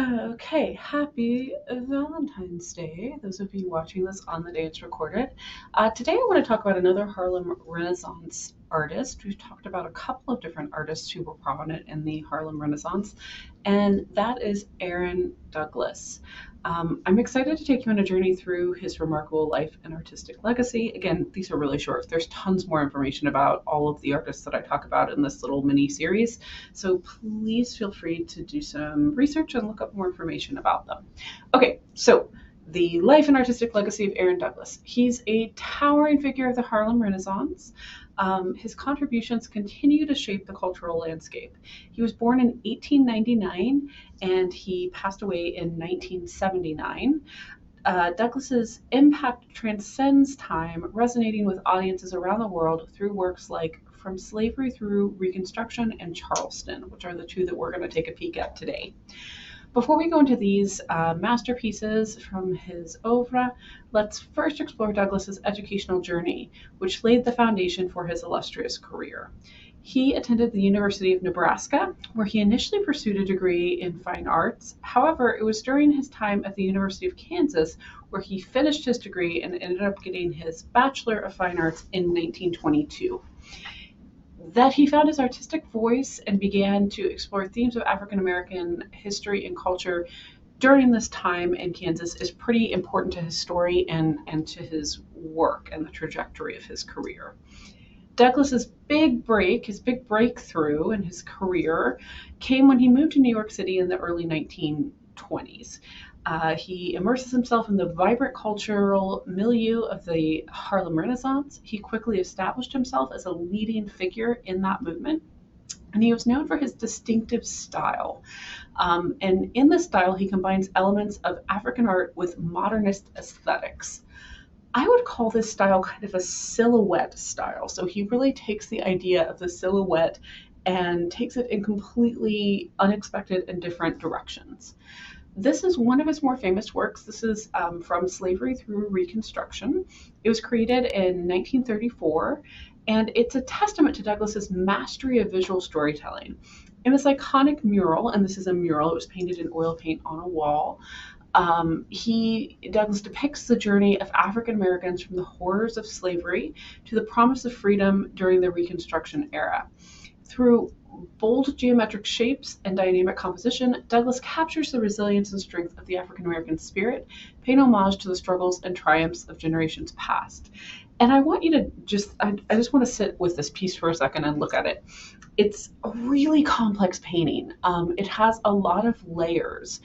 Okay, happy Valentine's Day, those of you watching this on the day it's recorded. Today I want to talk about another Harlem Renaissance artist. We've talked about a couple of different artists who were prominent in the Harlem Renaissance, and that is Aaron Douglas. I'm excited to take you on a journey through his remarkable life and artistic legacy. Again, these are really short. There's tons more information about all of the artists that I talk about in this little mini series. So please feel free to do some research and look up more information about them. Okay, so the life and artistic legacy of Aaron Douglas. He's a towering figure of the Harlem Renaissance. His contributions continue to shape the cultural landscape. He was born in 1899 and he passed away in 1979. Douglas's impact transcends time, resonating with audiences around the world through works like From Slavery Through Reconstruction and Charleston, which are the two that we're going to take a peek at today. Before we go into these masterpieces from his oeuvre, let's first explore Douglas's educational journey, which laid the foundation for his illustrious career. He attended the University of Nebraska, where he initially pursued a degree in fine arts. However, it was during his time at the University of Kansas where he finished his degree and ended up getting his Bachelor of Fine Arts in 1922. That he found his artistic voice and began to explore themes of African American history and culture during this time in Kansas is pretty important to his story and to his work and the trajectory of his career. Douglas's his big breakthrough in his career came when he moved to New York City in the early 1920s. He immerses himself in the vibrant cultural milieu of the Harlem Renaissance. He quickly established himself as a leading figure in that movement, and he was known for his distinctive style. And in this style, he combines elements of African art with modernist aesthetics. I would call this style kind of a silhouette style. So he really takes the idea of the silhouette and takes it in completely unexpected and different directions. This is one of his more famous works. This is From Slavery Through Reconstruction. It was created in 1934, and it's a testament to Douglas's mastery of visual storytelling. In this iconic mural, and this is a mural, it was painted in oil paint on a wall. Douglas depicts the journey of African Americans from the horrors of slavery to the promise of freedom during the Reconstruction era. Through bold geometric shapes and dynamic composition, Douglas captures the resilience and strength of the African American spirit, paying homage to the struggles and triumphs of generations past. And I want you to I just want to sit with this piece for a second and look at it. It's a really complex painting. It has a lot of layers.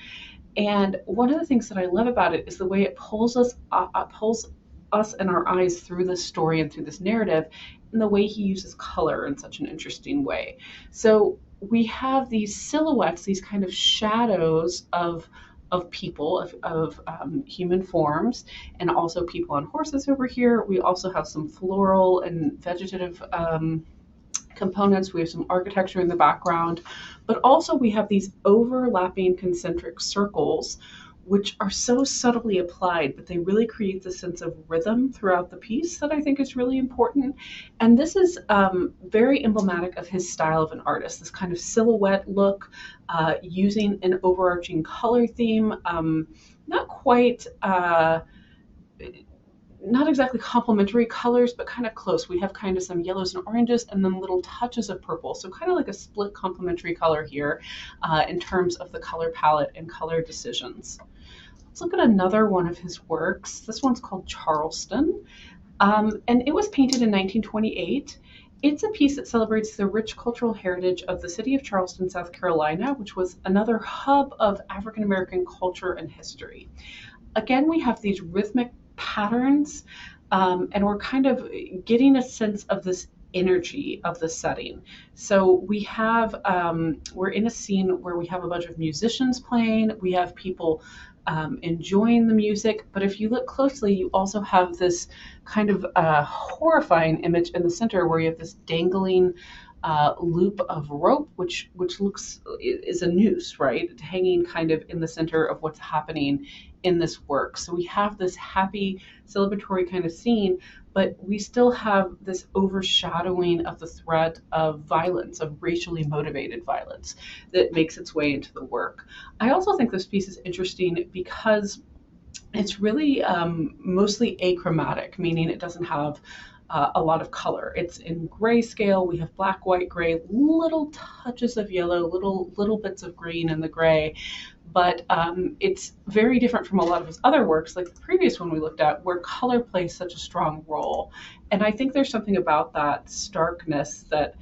And one of the things that I love about it is the way it pulls us and our eyes through this story and through this narrative, and the way he uses color in such an interesting way. So we have these silhouettes, these kind of shadows of people, of human forms, and also people on horses over here. We also have some floral and vegetative components. We have some architecture in the background, but also we have these overlapping concentric circles, which are so subtly applied, but they really create the sense of rhythm throughout the piece that I think is really important. And this is very emblematic of his style of an artist, this kind of silhouette look, using an overarching color theme, not quite. Not exactly complementary colors, but kind of close. We have kind of some yellows and oranges and then little touches of purple. So kind of like a split complementary color here in terms of the color palette and color decisions. Let's look at another one of his works. This one's called Charleston, and it was painted in 1928. It's a piece that celebrates the rich cultural heritage of the city of Charleston, South Carolina, which was another hub of African American culture and history. Again, we have these rhythmic patterns, and we're kind of getting a sense of this energy of the setting. So we're in a scene where we have a bunch of musicians playing, we have people enjoying the music, but if you look closely, you also have this kind of horrifying image in the center where you have this dangling loop of rope, which looks is a noose, right, hanging kind of in the center of what's happening in this work. So we have this happy celebratory kind of scene, but we still have this overshadowing of the threat of violence, of racially motivated violence that makes its way into the work. I also think this piece is interesting because it's really mostly achromatic, meaning it doesn't have a lot of color. It's in grayscale. We have black, white, gray, little touches of yellow, little bits of green in the gray. But it's very different from a lot of his other works, like the previous one we looked at, where color plays such a strong role. And I think there's something about that starkness that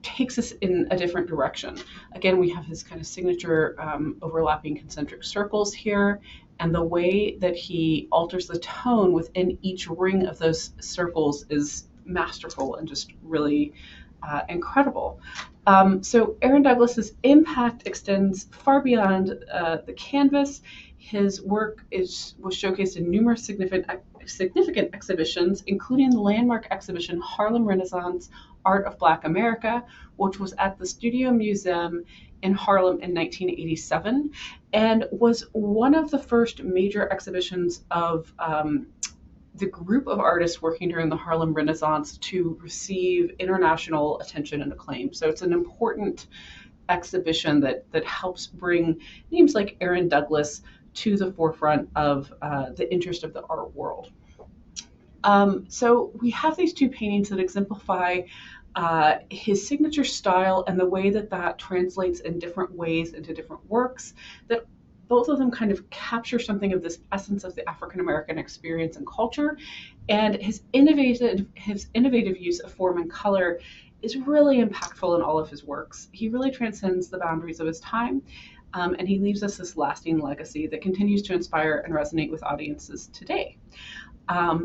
takes us in a different direction. Again, we have his kind of signature overlapping concentric circles here, and the way that he alters the tone within each ring of those circles is masterful and just really incredible. So Aaron Douglas's impact extends far beyond the canvas. His work was showcased in numerous significant exhibitions, including the landmark exhibition Harlem Renaissance Art of Black America, which was at the Studio Museum in Harlem in 1987, and was one of the first major exhibitions of the group of artists working during the Harlem Renaissance to receive international attention and acclaim. So it's an important exhibition that helps bring names like Aaron Douglas to the forefront of the interest of the art world. So we have these two paintings that exemplify his signature style and the way that that translates in different ways into different works, that both of them kind of capture something of this essence of the African American experience and culture. And his innovative use of form and color is really impactful in all of his works. He really transcends the boundaries of his time. And he leaves us this lasting legacy that continues to inspire and resonate with audiences today.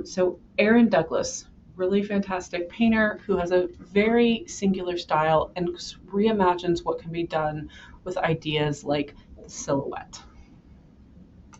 So Aaron Douglas, really fantastic painter who has a very singular style and reimagines what can be done with ideas like silhouette.